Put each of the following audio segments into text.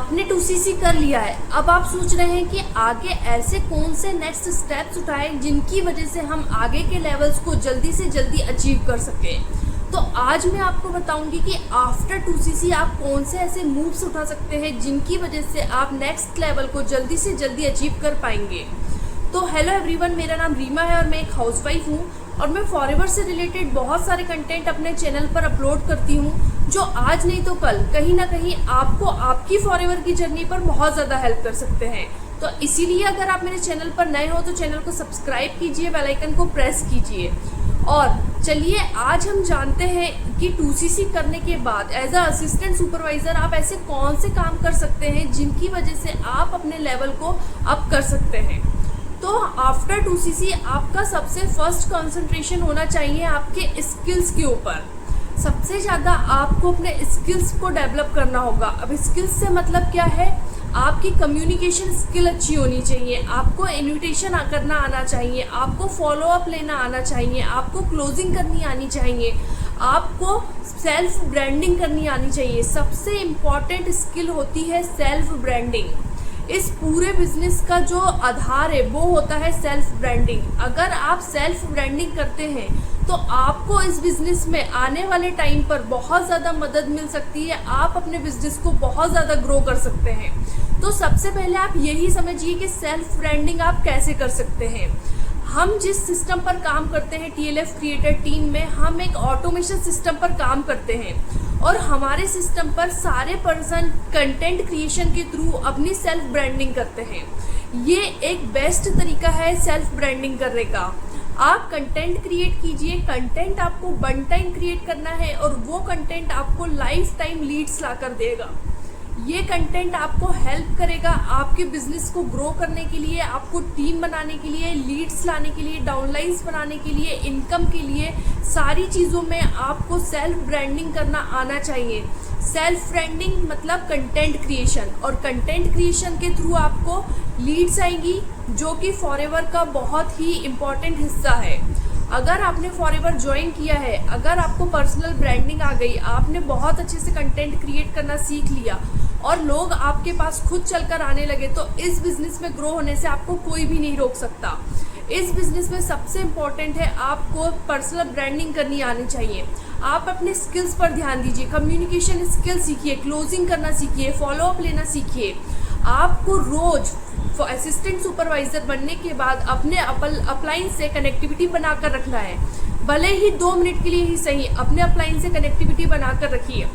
आपने 2CC कर लिया है, अब आप सोच रहे हैं कि आगे ऐसे कौन से नेक्स्ट स्टेप्स उठाएं जिनकी वजह से हम आगे के लेवल्स को जल्दी से जल्दी अचीव कर सकें। तो आज मैं आपको बताऊंगी कि आफ्टर 2CC आप कौन से ऐसे मूव्स उठा सकते हैं जिनकी वजह से आप नेक्स्ट लेवल को जल्दी से जल्दी अचीव कर पाएंगे। तो हेलो एवरीवन, मेरा नाम रीमा है और मैं एक हाउसवाइफ हूँ और मैं फॉरएवर से रिलेटेड बहुत सारे कंटेंट अपने चैनल पर अपलोड करती हूँ जो आज नहीं तो कल कहीं ना कहीं आपको आपकी फॉरएवर की जर्नी पर बहुत ज़्यादा हेल्प कर सकते हैं। तो इसीलिए अगर आप मेरे चैनल पर नए हो तो चैनल को सब्सक्राइब कीजिए, बेल आइकन को प्रेस कीजिए। और चलिए आज हम जानते हैं कि 2CC करने के बाद एज अ असिस्टेंट सुपरवाइज़र आप ऐसे कौन से काम कर सकते हैं जिनकी वजह से आप अपने लेवल को अप कर सकते हैं। तो आफ्टर 2CC आपका सबसे फर्स्ट कंसंट्रेशन होना चाहिए आपके स्किल्स के ऊपर। सबसे ज़्यादा आपको अपने स्किल्स को डेवलप करना होगा। अब स्किल्स से मतलब क्या है, आपकी कम्युनिकेशन स्किल अच्छी होनी चाहिए, आपको इन्विटेशन करना आना चाहिए, आपको फॉलो अप लेना आना चाहिए, आपको क्लोजिंग करनी आनी चाहिए, आपको सेल्फ ब्रांडिंग करनी आनी चाहिए। सबसे इम्पॉर्टेंट स्किल होती है सेल्फ ब्रांडिंग। इस पूरे बिजनेस का जो आधार है वो होता है सेल्फ ब्रांडिंग। अगर आप सेल्फ ब्रांडिंग करते हैं तो आपको इस बिज़नेस में आने वाले टाइम पर बहुत ज़्यादा मदद मिल सकती है, आप अपने बिज़नेस को बहुत ज़्यादा ग्रो कर सकते हैं। तो सबसे पहले आप यही समझिए कि सेल्फ ब्रांडिंग आप कैसे कर सकते हैं। हम जिस सिस्टम पर काम करते हैं TLF क्रिएटर टीम में, हम एक ऑटोमेशन सिस्टम पर काम करते हैं और हमारे सिस्टम पर सारे पर्सन कंटेंट क्रिएशन के थ्रू अपनी सेल्फ ब्रांडिंग करते हैं। ये एक बेस्ट तरीका है सेल्फ ब्रांडिंग करने का। आप कंटेंट क्रिएट कीजिए, कंटेंट आपको वन टाइम क्रिएट करना है और वो कंटेंट आपको लाइफ टाइम लीड्स ला कर देगा। ये कंटेंट आपको हेल्प करेगा आपके बिजनेस को ग्रो करने के लिए, आपको टीम बनाने के लिए, लीड्स लाने के लिए, डाउनलाइंस बनाने के लिए, इनकम के लिए, सारी चीज़ों में आपको सेल्फ ब्रांडिंग करना आना चाहिए। सेल्फ ब्रांडिंग मतलब कंटेंट क्रिएशन, और कंटेंट क्रिएशन के थ्रू आपको लीड्स आएंगी जो कि फॉरएवर का बहुत ही इम्पॉर्टेंट हिस्सा है। अगर आपने फॉरएवर ज्वाइन किया है, अगर आपको पर्सनल ब्रांडिंग आ गई, आपने बहुत अच्छे से कंटेंट क्रिएट करना सीख लिया और लोग आपके पास खुद चलकर आने लगे, तो इस बिज़नेस में ग्रो होने से आपको कोई भी नहीं रोक सकता। इस बिज़नेस में सबसे इम्पॉर्टेंट है आपको पर्सनल ब्रांडिंग करनी आनी चाहिए। आप अपने स्किल्स पर ध्यान दीजिए, कम्युनिकेशन स्किल सीखिए, क्लोजिंग करना सीखिए, फॉलो अप लेना सीखिए। आपको रोज़ असिस्टेंट सुपरवाइज़र बनने के बाद अपने अपलाइन से कनेक्टिविटी बनाकर रखना है। भले ही 2 मिनट के लिए ही सही, अपने अपलाइन से कनेक्टिविटी बनाकर रखिए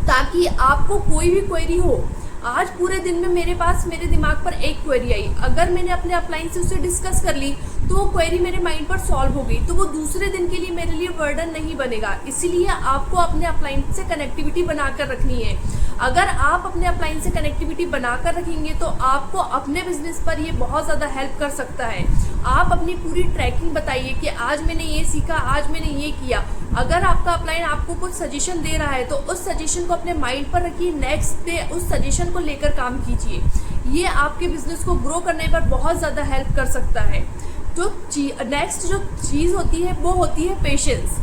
ताकि आपको कोई भी क्वेरी हो। आज पूरे दिन में मेरे दिमाग पर एक क्वेरी आई, अगर मैंने अपने अपलाइन से उसे डिस्कस कर ली तो वो क्वेरी मेरे माइंड पर सॉल्व हो गई, तो वो दूसरे दिन के लिए मेरे लिए बर्डन नहीं बनेगा। इसीलिए आपको अपने अपलाइन से कनेक्टिविटी बनाकर रखनी है। अगर आप अपने अपलाइन से कनेक्टिविटी बनाकर रखेंगे तो आपको अपने बिजनेस पर ये बहुत ज़्यादा हेल्प कर सकता है। आप अपनी पूरी ट्रैकिंग बताइए कि आज मैंने ये सीखा, आज मैंने ये किया। अगर आपका अपलाइन आपको कुछ सजेशन दे रहा है तो उस सजेशन को अपने माइंड पर रखिए, नेक्स्ट डे उस सजेशन को लेकर काम कीजिए। ये आपके बिजनेस को ग्रो करने पर बहुत ज़्यादा हेल्प कर सकता है। जो नेक्स्ट जो चीज़ होती है वो होती है पेशेंस।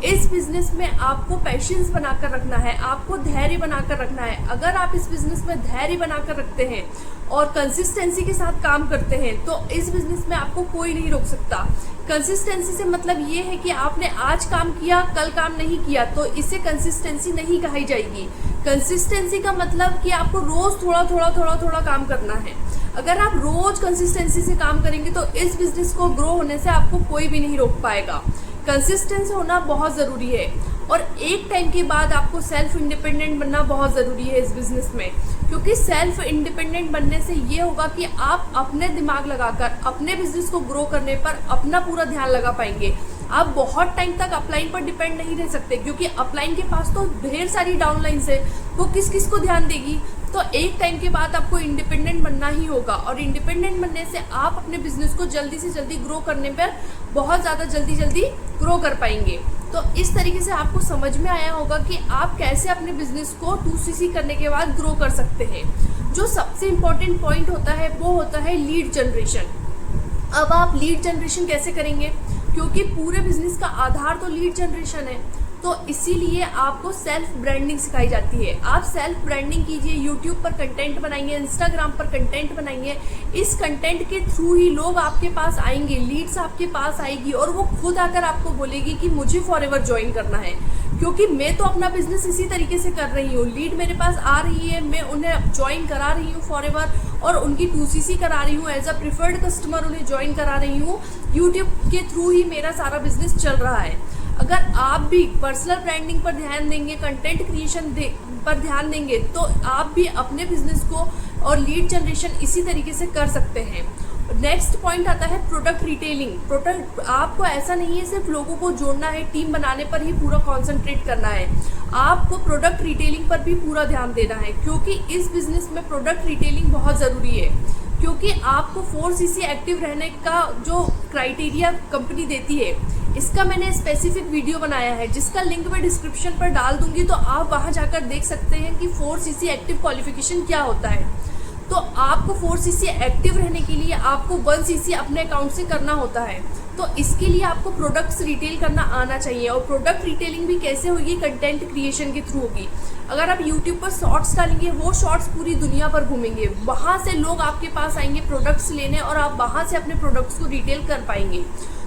इस बिज़नेस में आपको पेशेंस बनाकर रखना है, आपको धैर्य बनाकर रखना है। अगर आप इस बिज़नेस में धैर्य बनाकर रखते हैं और कंसिस्टेंसी के साथ काम करते हैं तो इस बिज़नेस में आपको कोई नहीं रोक सकता। कंसिस्टेंसी से मतलब ये है कि आपने आज काम किया, कल काम नहीं किया, तो इसे कंसिस्टेंसी नहीं कही जाएगी। कंसिस्टेंसी का मतलब कि आपको रोज़ थोड़ा काम करना है। अगर आप रोज़ कंसिस्टेंसी से काम करेंगे तो इस बिज़नेस को ग्रो होने से आपको कोई भी नहीं रोक पाएगा। कंसिस्टेंस होना बहुत ज़रूरी है और एक टाइम के बाद आपको सेल्फ इंडिपेंडेंट बनना बहुत ज़रूरी है इस बिज़नेस में, क्योंकि सेल्फ इंडिपेंडेंट बनने से ये होगा कि आप अपने दिमाग लगाकर अपने बिज़नेस को ग्रो करने पर अपना पूरा ध्यान लगा पाएंगे। आप बहुत टाइम तक अपलाइन पर डिपेंड नहीं रह सकते, क्योंकि अपलाइन के पास तो ढेर सारी डाउनलाइंस है, वो किस किस को ध्यान देगी। तो एक टाइम के बाद आपको इंडिपेंडेंट बनना ही होगा और इंडिपेंडेंट बनने से आप अपने बिजनेस को जल्दी से जल्दी ग्रो करने पर बहुत ज़्यादा जल्दी ग्रो कर पाएंगे। तो इस तरीके से आपको समझ में आया होगा कि आप कैसे अपने बिजनेस को 2CC करने के बाद ग्रो कर सकते हैं। जो सबसे इम्पॉर्टेंट पॉइंट होता है वो होता है लीड जनरेशन। अब आप लीड जनरेशन कैसे करेंगे, क्योंकि पूरे बिजनेस का आधार तो लीड जनरेशन है। तो इसीलिए आपको सेल्फ ब्रांडिंग सिखाई जाती है। आप सेल्फ ब्रांडिंग कीजिए, यूट्यूब पर कंटेंट बनाइए, इंस्टाग्राम पर कंटेंट बनाइए। इस कंटेंट के थ्रू ही लोग आपके पास आएंगे, लीड्स आपके पास आएगी और वो खुद आकर आपको बोलेगी कि मुझे फॉरएवर ज्वाइन करना है, क्योंकि मैं तो अपना बिजनेस इसी तरीके से कर रही हूँ। लीड मेरे पास आ रही है, मैं उन्हें ज्वाइन करा रही हूँ फॉरएवर और उनकी 2CC करा रही हूँ, एज अ प्रिफर्ड कस्टमर उन्हें ज्वाइन करा रही हूँ। यूट्यूब के थ्रू ही मेरा सारा बिजनेस चल रहा है। अगर आप भी पर्सनल ब्रांडिंग पर ध्यान देंगे, कंटेंट क्रिएशन पर ध्यान देंगे, तो आप भी अपने बिजनेस को और लीड जनरेशन इसी तरीके से कर सकते हैं। नेक्स्ट पॉइंट आता है प्रोडक्ट रिटेलिंग। प्रोडक्ट आपको ऐसा नहीं है सिर्फ लोगों को जोड़ना है, टीम बनाने पर ही पूरा कॉन्सेंट्रेट करना है, आपको प्रोडक्ट रिटेलिंग पर भी पूरा ध्यान देना है, क्योंकि इस बिजनेस में प्रोडक्ट रिटेलिंग बहुत ज़रूरी है। क्योंकि आपको 4CC एक्टिव रहने का जो क्राइटेरिया कंपनी देती है, इसका मैंने स्पेसिफिक वीडियो बनाया है, जिसका लिंक मैं डिस्क्रिप्शन पर डाल दूंगी, तो आप वहां जाकर देख सकते हैं कि 4CC एक्टिव क्वालिफिकेशन क्या होता है। तो आपको 4CC एक्टिव रहने के लिए आपको 1CC अपने अकाउंट से करना होता है। तो इसके लिए आपको प्रोडक्ट्स रिटेल करना आना चाहिए। और प्रोडक्ट रिटेलिंग भी कैसे होगी? कंटेंट क्रिएशन के थ्रू होगी। अगर आप यूट्यूब पर शॉर्ट्स डालेंगे, वो शॉर्ट्स पूरी दुनिया पर घूमेंगे, वहाँ से लोग आपके पास आएंगे प्रोडक्ट्स लेने और आप वहाँ से अपने प्रोडक्ट्स को रिटेल कर पाएंगे।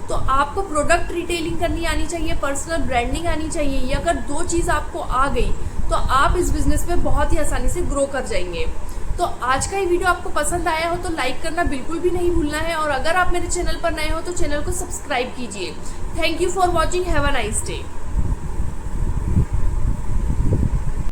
तो आपको प्रोडक्ट रिटेलिंग करनी आनी चाहिए, पर्सनल ब्रांडिंग आनी चाहिए। ये अगर दो चीज़ आपको आ गई तो आप इस बिज़नेस में बहुत ही आसानी से ग्रो कर जाएंगे। तो आज का ये वीडियो आपको पसंद आया हो तो लाइक करना बिल्कुल भी नहीं भूलना है, और अगर आप मेरे चैनल पर नए हो तो चैनल को सब्सक्राइब कीजिए। Thank you for watching. Have a nice day.